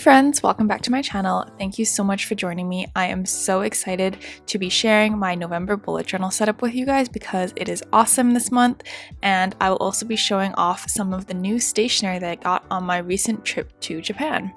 friends, welcome back to my channel. Thank you so much for joining me. I am so excited to be sharing my November bullet journal setup with you guys because it is awesome this month, and I will also be showing off some of the new stationery that I got on my recent trip to Japan.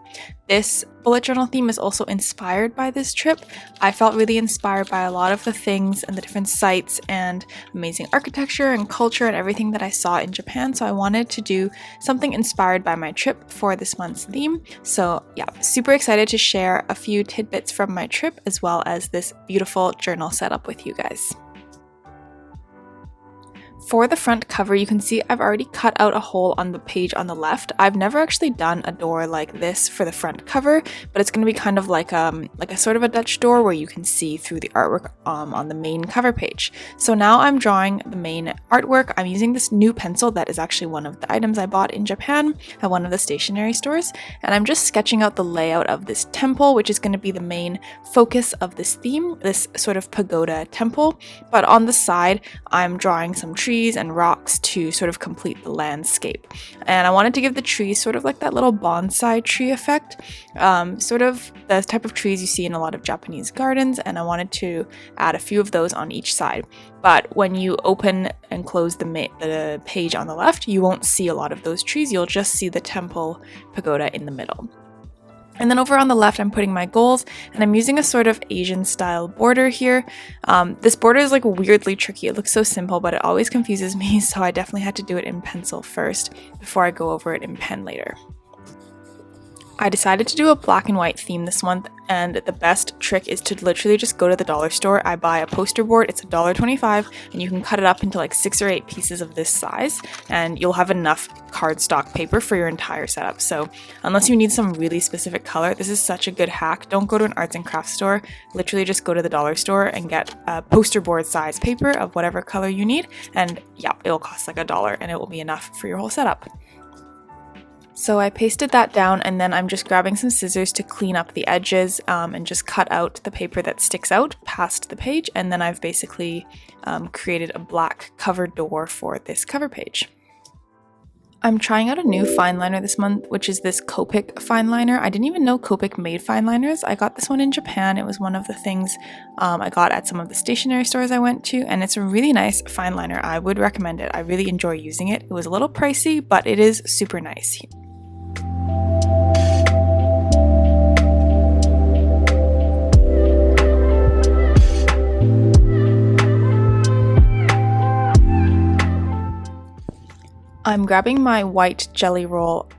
This bullet journal theme is also inspired by this trip. I felt really inspired by a lot of the things and the different sites and amazing architecture and culture and everything that I saw in Japan, so I wanted to do something inspired by my trip for this month's theme. So yeah, super excited to share a few tidbits from my trip as well as this beautiful journal setup with you guys. For the front cover, you can see I've already cut out a hole on the page on the left. I've never actually done a door like this for the front cover, but it's going to be kind of like a sort of a Dutch door where you can see through the artwork on the main cover page. So now I'm drawing the main artwork. I'm using this new pencil that is actually one of the items I bought in Japan at one of the stationery stores, and I'm just sketching out the layout of this temple, which is going to be the main focus of this theme, this sort of pagoda temple. But on the side, I'm drawing some trees and rocks to sort of complete the landscape. And I wanted to give the trees sort of like that little bonsai tree effect, sort of the type of trees you see in a lot of Japanese gardens, and I wanted to add a few of those on each side. But when you open and close the page on the left, you won't see a lot of those trees. You'll just see the temple pagoda in the middle. And then over on the left, I'm putting my goals, and I'm using a sort of Asian style border here. This border is like weirdly tricky. It looks so simple, but it always confuses me, so I definitely had to do it in pencil first before I go over it in pen later. I decided to do a black and white theme this month, and the best trick is to literally just go to the dollar store. I buy a poster board, it's $1.25, and you can cut it up into like 6 or 8 pieces of this size, and you'll have enough cardstock paper for your entire setup. So unless you need some really specific color, this is such a good hack. Don't go to an arts and crafts store, literally just go to the dollar store and get a poster board size paper of whatever color you need, and yeah, it'll cost like $1 and it will be enough for your whole setup. So I pasted that down, and then I'm just grabbing some scissors to clean up the edges and just cut out the paper that sticks out past the page, and then I've basically created a black cover door for this cover page. I'm trying out a new fine liner this month, which is this Copic fine liner. I didn't even know Copic made fine liners. I got this one in Japan. It was one of the things I got at some of the stationery stores I went to, and it's a really nice fine liner. I would recommend it. I really enjoy using it. It was a little pricey, but it is super nice. I'm grabbing my white Jelly Roll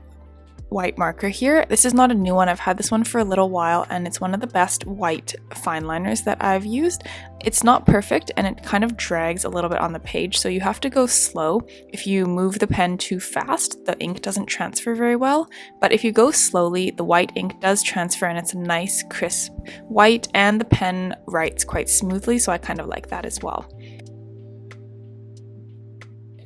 white marker here. This is not a new one. I've had this one for a little while, and it's one of the best white fine liners that I've used. It's not perfect, and it kind of drags a little bit on the page, so you have to go slow. If you move the pen too fast, the ink doesn't transfer very well, but if you go slowly, the white ink does transfer, and it's a nice crisp white, and the pen writes quite smoothly, so I kind of like that as well.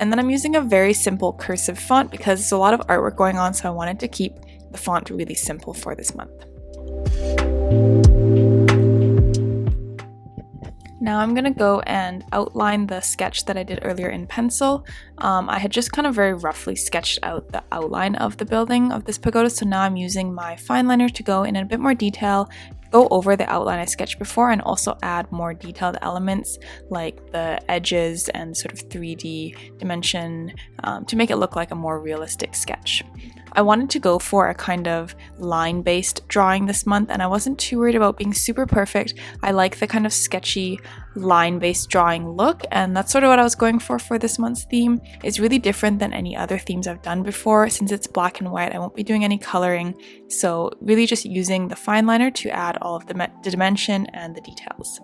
And then I'm using a very simple cursive font because there's a lot of artwork going on, so I wanted to keep the font really simple for this month. Now I'm going to go and outline the sketch that I did earlier in pencil. I had just kind of very roughly sketched out the outline of the building of this pagoda, so now I'm using my fine liner to go in a bit more detail, go over the outline I sketched before, and also add more detailed elements like the edges and sort of 3D dimension to make it look like a more realistic sketch. I wanted to go for a kind of line-based drawing this month, and I wasn't too worried about being super perfect. I like the kind of sketchy line-based drawing look, and that's sort of what I was going for this month's theme. It's really different than any other themes I've done before. Since it's black and white, I won't be doing any coloring, so really just using the fine liner to add all of the dimension and the details.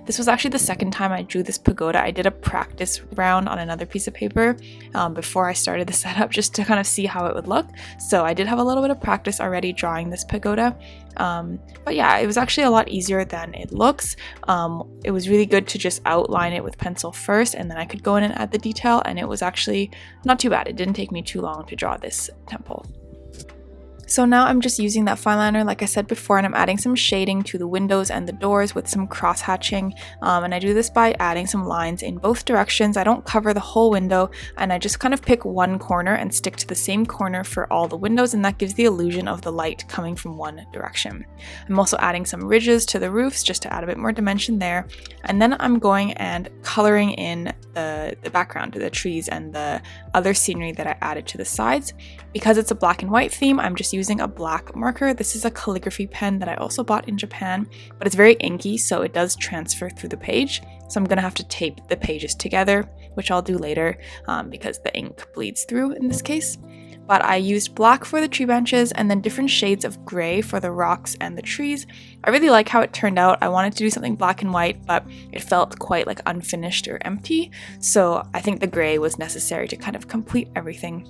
This was actually the second time I drew this pagoda. I did a practice round on another piece of paper before I started the setup just to kind of see how it would look. So I did have a little bit of practice already drawing this pagoda. But yeah, it was actually a lot easier than it looks. It was really good to just outline it with pencil first, and then I could go in and add the detail, and it was actually not too bad. It didn't take me too long to draw this temple. So now I'm just using that fine liner like I said before, and I'm adding some shading to the windows and the doors with some cross hatching, and I do this by adding some lines in both directions. I don't cover the whole window, and I just kind of pick one corner and stick to the same corner for all the windows, and that gives the illusion of the light coming from one direction. I'm also adding some ridges to the roofs just to add a bit more dimension there, and then I'm going and coloring in the background, the trees and the other scenery that I added to the sides. Because it's a black and white theme, I'm just using a black marker. This is a calligraphy pen that I also bought in Japan, but it's very inky, so it does transfer through the page. So I'm gonna have to tape the pages together, which I'll do later because the ink bleeds through in this case. But I used black for the tree branches and then different shades of gray for the rocks and the trees. I really like how it turned out. I wanted to do something black and white, but it felt quite like unfinished or empty. So I think the gray was necessary to kind of complete everything.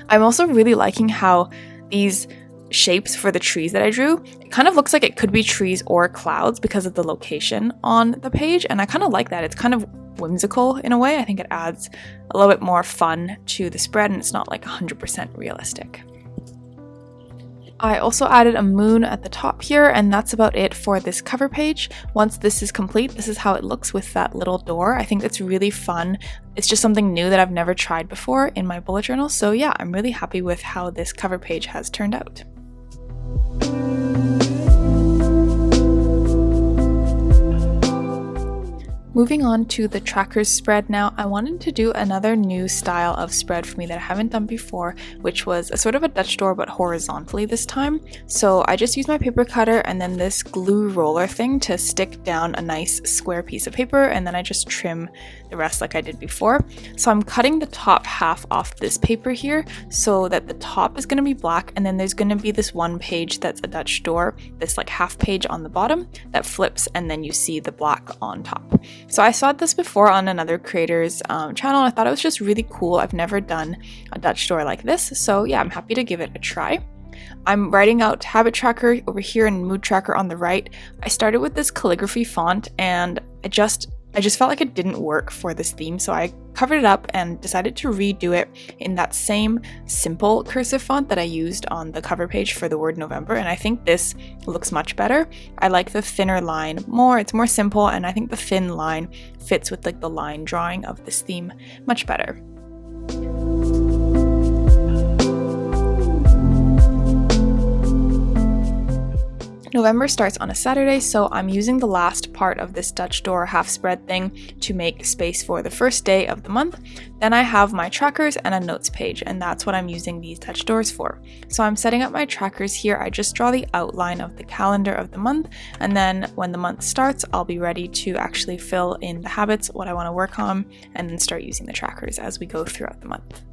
I'm also really liking how these shapes for the trees that I drew, it kind of looks like it could be trees or clouds because of the location on the page, and I kind of like that. It's kind of whimsical in a way. I think it adds a little bit more fun to the spread, and it's not like 100% realistic. I also added a moon at the top here, and that's about it for this cover page. Once this is complete, this is how it looks with that little door. I think it's really fun. It's just something new that I've never tried before in my bullet journal. So yeah, I'm really happy with how this cover page has turned out. Moving on to the trackers spread now, I wanted to do another new style of spread for me that I haven't done before, which was a sort of a Dutch door but horizontally this time. So I just used my paper cutter and then this glue roller thing to stick down a nice square piece of paper, and then I just trim the rest like I did before. So I'm cutting the top half off this paper here so that the top is going to be black, and then there's going to be this one page that's a Dutch door, this like half page on the bottom that flips, and then you see the black on top. So I saw this before on another creator's channel, and I thought it was just really cool. I've never done a Dutch door like this, so yeah, I'm happy to give it a try. I'm writing out habit tracker over here and mood tracker on the right. I started with this calligraphy font, and I just felt like it didn't work for this theme, so I covered it up and decided to redo it in that same simple cursive font that I used on the cover page for the word November, and I think this looks much better. I like the thinner line more, it's more simple, and I think the thin line fits with like the line drawing of this theme much better. November starts on a Saturday, so I'm using the last part of this Dutch door half spread thing to make space for the first day of the month. Then I have my trackers and a notes page, and that's what I'm using these Dutch doors for. So I'm setting up my trackers here. I just draw the outline of the calendar of the month, and then when the month starts, I'll be ready to actually fill in the habits, what I want to work on, and then start using the trackers as we go throughout the month.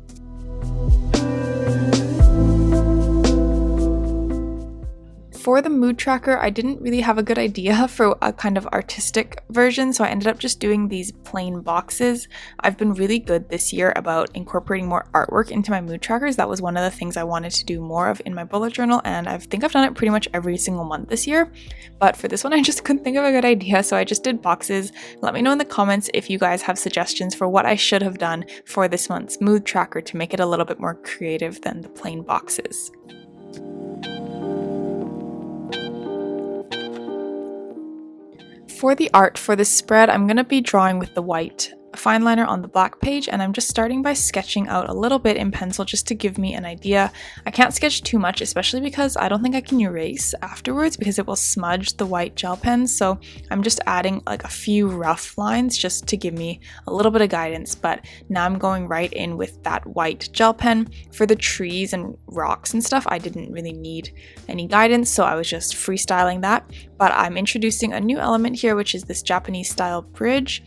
For the mood tracker, I didn't really have a good idea for a kind of artistic version, so I ended up just doing these plain boxes. I've been really good this year about incorporating more artwork into my mood trackers. That was one of the things I wanted to do more of in my bullet journal, and I think I've done it pretty much every single month this year. But for this one, I just couldn't think of a good idea, so I just did boxes. Let me know in the comments if you guys have suggestions for what I should have done for this month's mood tracker to make it a little bit more creative than the plain boxes. For the art for this spread, I'm going to be drawing with the white fine liner on the black page, and I'm just starting by sketching out a little bit in pencil just to give me an idea. I can't sketch too much, especially because I don't think I can erase afterwards because it will smudge the white gel pen, so I'm just adding like a few rough lines just to give me a little bit of guidance. But now I'm going right in with that white gel pen. For the trees and rocks and stuff, I didn't really need any guidance, so I was just freestyling that. But I'm introducing a new element here, which is this Japanese style bridge.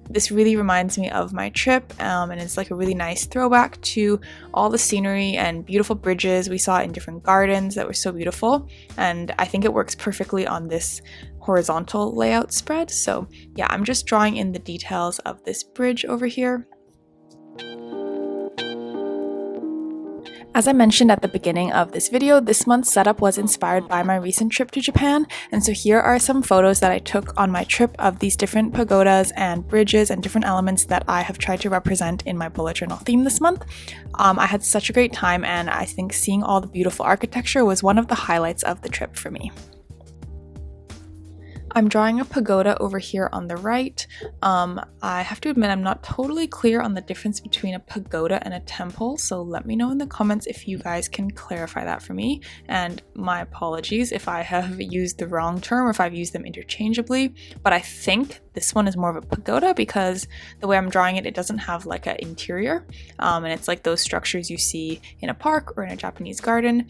This really reminds me of my trip, and it's like a really nice throwback to all the scenery and beautiful bridges we saw in different gardens that were so beautiful, and I think it works perfectly on this horizontal layout spread. So yeah, I'm just drawing in the details of this bridge over here. As I mentioned at the beginning of this video, this month's setup was inspired by my recent trip to Japan, and so here are some photos that I took on my trip of these different pagodas and bridges and different elements that I have tried to represent in my bullet journal theme this month. I had such a great time, and I think seeing all the beautiful architecture was one of the highlights of the trip for me. I'm drawing a pagoda over here on the right. I have to admit I'm not totally clear on the difference between a pagoda and a temple, so let me know in the comments if you guys can clarify that for me, and my apologies if I have used the wrong term or if I've used them interchangeably, but I think this one is more of a pagoda because the way I'm drawing it, it doesn't have like an interior, and it's like those structures you see in a park or in a Japanese garden.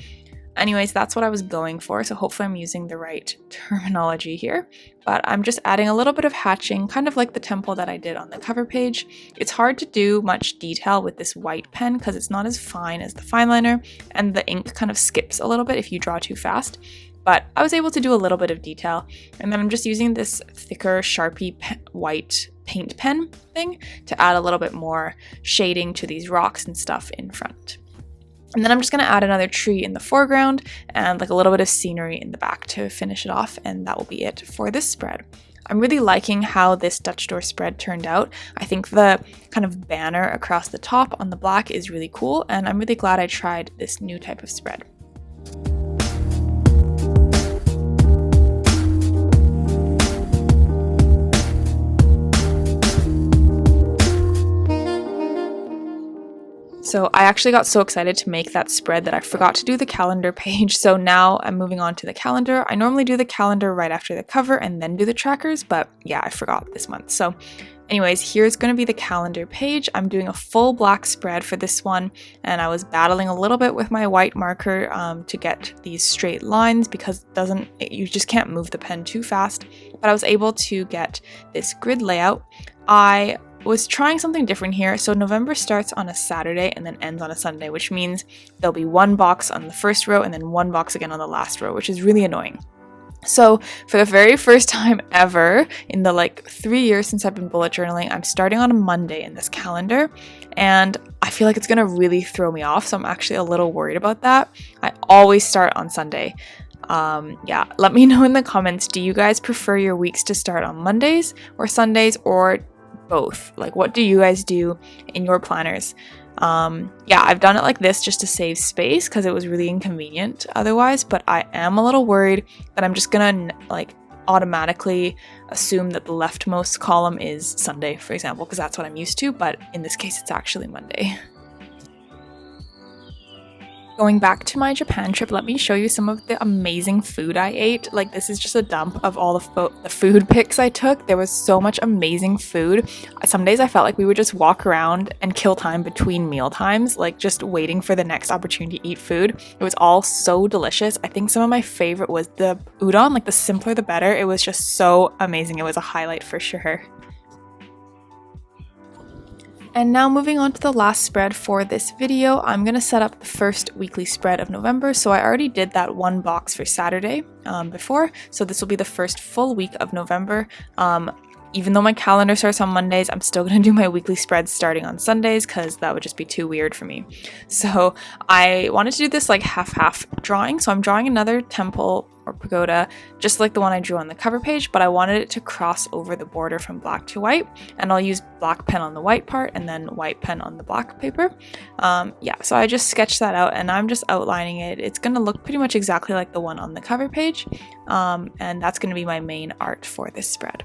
Anyways, that's what I was going for, so hopefully I'm using the right terminology here. But I'm just adding a little bit of hatching, kind of like the temple that I did on the cover page. It's hard to do much detail with this white pen because it's not as fine as the fine liner, and the ink kind of skips a little bit if you draw too fast. But I was able to do a little bit of detail, and then I'm just using this thicker Sharpie white paint pen thing to add a little bit more shading to these rocks and stuff in front. And then I'm just going to add another tree in the foreground and like a little bit of scenery in the back to finish it off, and that will be it for this spread. I'm really liking how this Dutch door spread turned out. I think the kind of banner across the top on the black is really cool, and I'm really glad I tried this new type of spread. So I actually got so excited to make that spread that I forgot to do the calendar page, so now I'm moving on to the calendar. I normally do the calendar right after the cover and then do the trackers, but yeah, I forgot this month. So anyways, here's going to be the calendar page. I'm doing a full black spread for this one, and I was battling a little bit with my white marker to get these straight lines because you just can't move the pen too fast, but I was able to get this grid layout. I was trying something different here. So November starts on a Saturday and then ends on a Sunday, which means there'll be one box on the first row and then one box again on the last row, which is really annoying. So for the very first time ever in the 3 years since I've been bullet journaling, I'm starting on a Monday in this calendar, and I feel like it's gonna really throw me off, so I'm actually a little worried about that. I always start on Sunday. Yeah, let me know in the comments, do you guys prefer your weeks to start on Mondays or Sundays or both? Like, what do you guys do in your planners? Yeah, I've done it like this just to save space because it was really inconvenient otherwise, but I am a little worried that I'm just gonna automatically assume that the leftmost column is Sunday, for example, because that's what I'm used to, but in this case it's actually Monday. Going back to my Japan trip, let me show you some of the amazing food I ate. This is just a dump of all the food pics I took. There was so much amazing food. Some days I felt like we would just walk around and kill time between meal times, just waiting for the next opportunity to eat food. It was all so delicious. I think some of my favorite was the udon, the simpler the better. It was just so amazing. It was a highlight for sure. And now moving on to the last spread for this video, I'm going to set up the first weekly spread of November. So I already did that one box for Saturday before, so this will be the first full week of November. Even though my calendar starts on Mondays, I'm still going to do my weekly spreads starting on Sundays because that would just be too weird for me. So I wanted to do this half-half drawing. So I'm drawing another temple or pagoda, just like the one I drew on the cover page, but I wanted it to cross over the border from black to white, and I'll use black pen on the white part and then white pen on the black paper. Yeah, so I just sketched that out and I'm just outlining it. It's going to look pretty much exactly like the one on the cover page, and that's going to be my main art for this spread.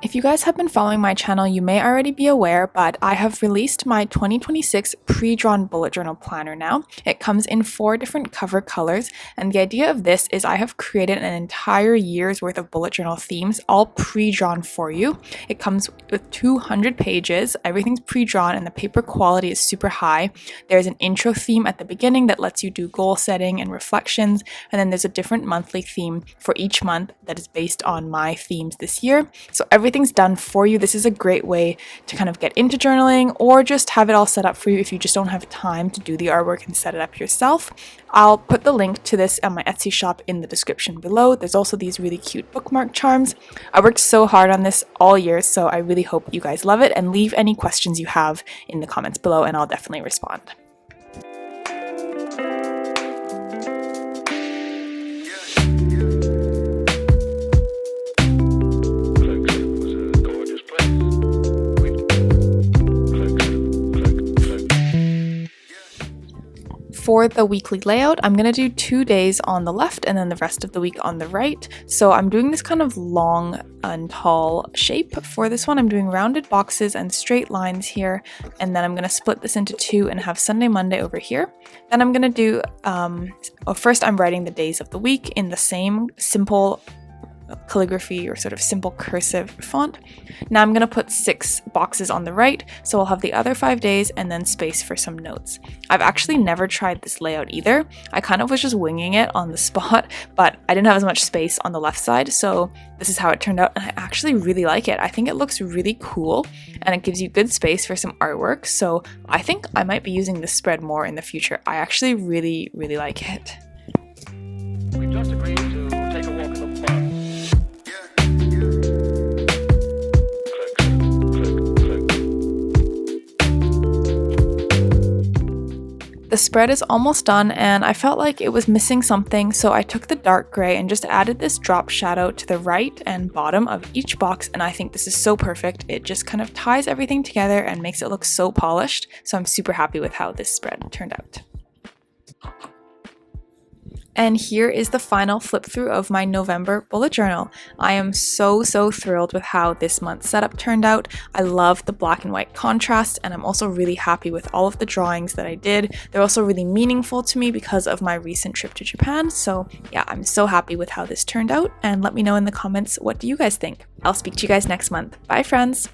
If you guys have been following my channel, you may already be aware, but I have released my 2026 pre-drawn bullet journal planner now. It comes in 4 different cover colors, and the idea of this is I have created an entire year's worth of bullet journal themes, all pre-drawn for you. It comes with 200 pages, everything's pre-drawn, and the paper quality is super high. There's an intro theme at the beginning that lets you do goal setting and reflections, and then there's a different monthly theme for each month that is based on my themes this year. So everything everything's done for you. This is a great way to kind of get into journaling or just have it all set up for you if you just don't have time to do the artwork and set it up yourself. I'll put the link to this on my Etsy shop in the description below. There's also these really cute bookmark charms. I worked so hard on this all year, so I really hope you guys love it, and leave any questions you have in the comments below and I'll definitely respond. For the weekly layout, I'm going to do 2 days on the left and then the rest of the week on the right. So I'm doing this kind of long and tall shape. For this one, I'm doing rounded boxes and straight lines here. And then I'm going to split this into 2 and have Sunday, Monday over here. Then I'm going to do, first I'm writing the days of the week in the same simple calligraphy or sort of simple cursive font. Now I'm going to put 6 boxes on the right, so I'll have the other 5 days and then space for some notes. I've actually never tried this layout either. I kind of was just winging it on the spot, but I didn't have as much space on the left side, so this is how it turned out, and I actually really like it. I think it looks really cool and it gives you good space for some artwork, so I think I might be using this spread more in the future. I actually really like it. We've just agreed to take a walk in the park. The spread is almost done and I felt like it was missing something, so I took the dark gray and just added this drop shadow to the right and bottom of each box, and I think this is so perfect. It just kind of ties everything together and makes it look so polished, so I'm super happy with how this spread turned out. And here is the final flip through of my November bullet journal. I am so thrilled with how this month's setup turned out. I love the black and white contrast, and I'm also really happy with all of the drawings that I did. They're also really meaningful to me because of my recent trip to Japan. So yeah, I'm so happy with how this turned out, and let me know in the comments, what do you guys think? I'll speak to you guys next month. Bye friends!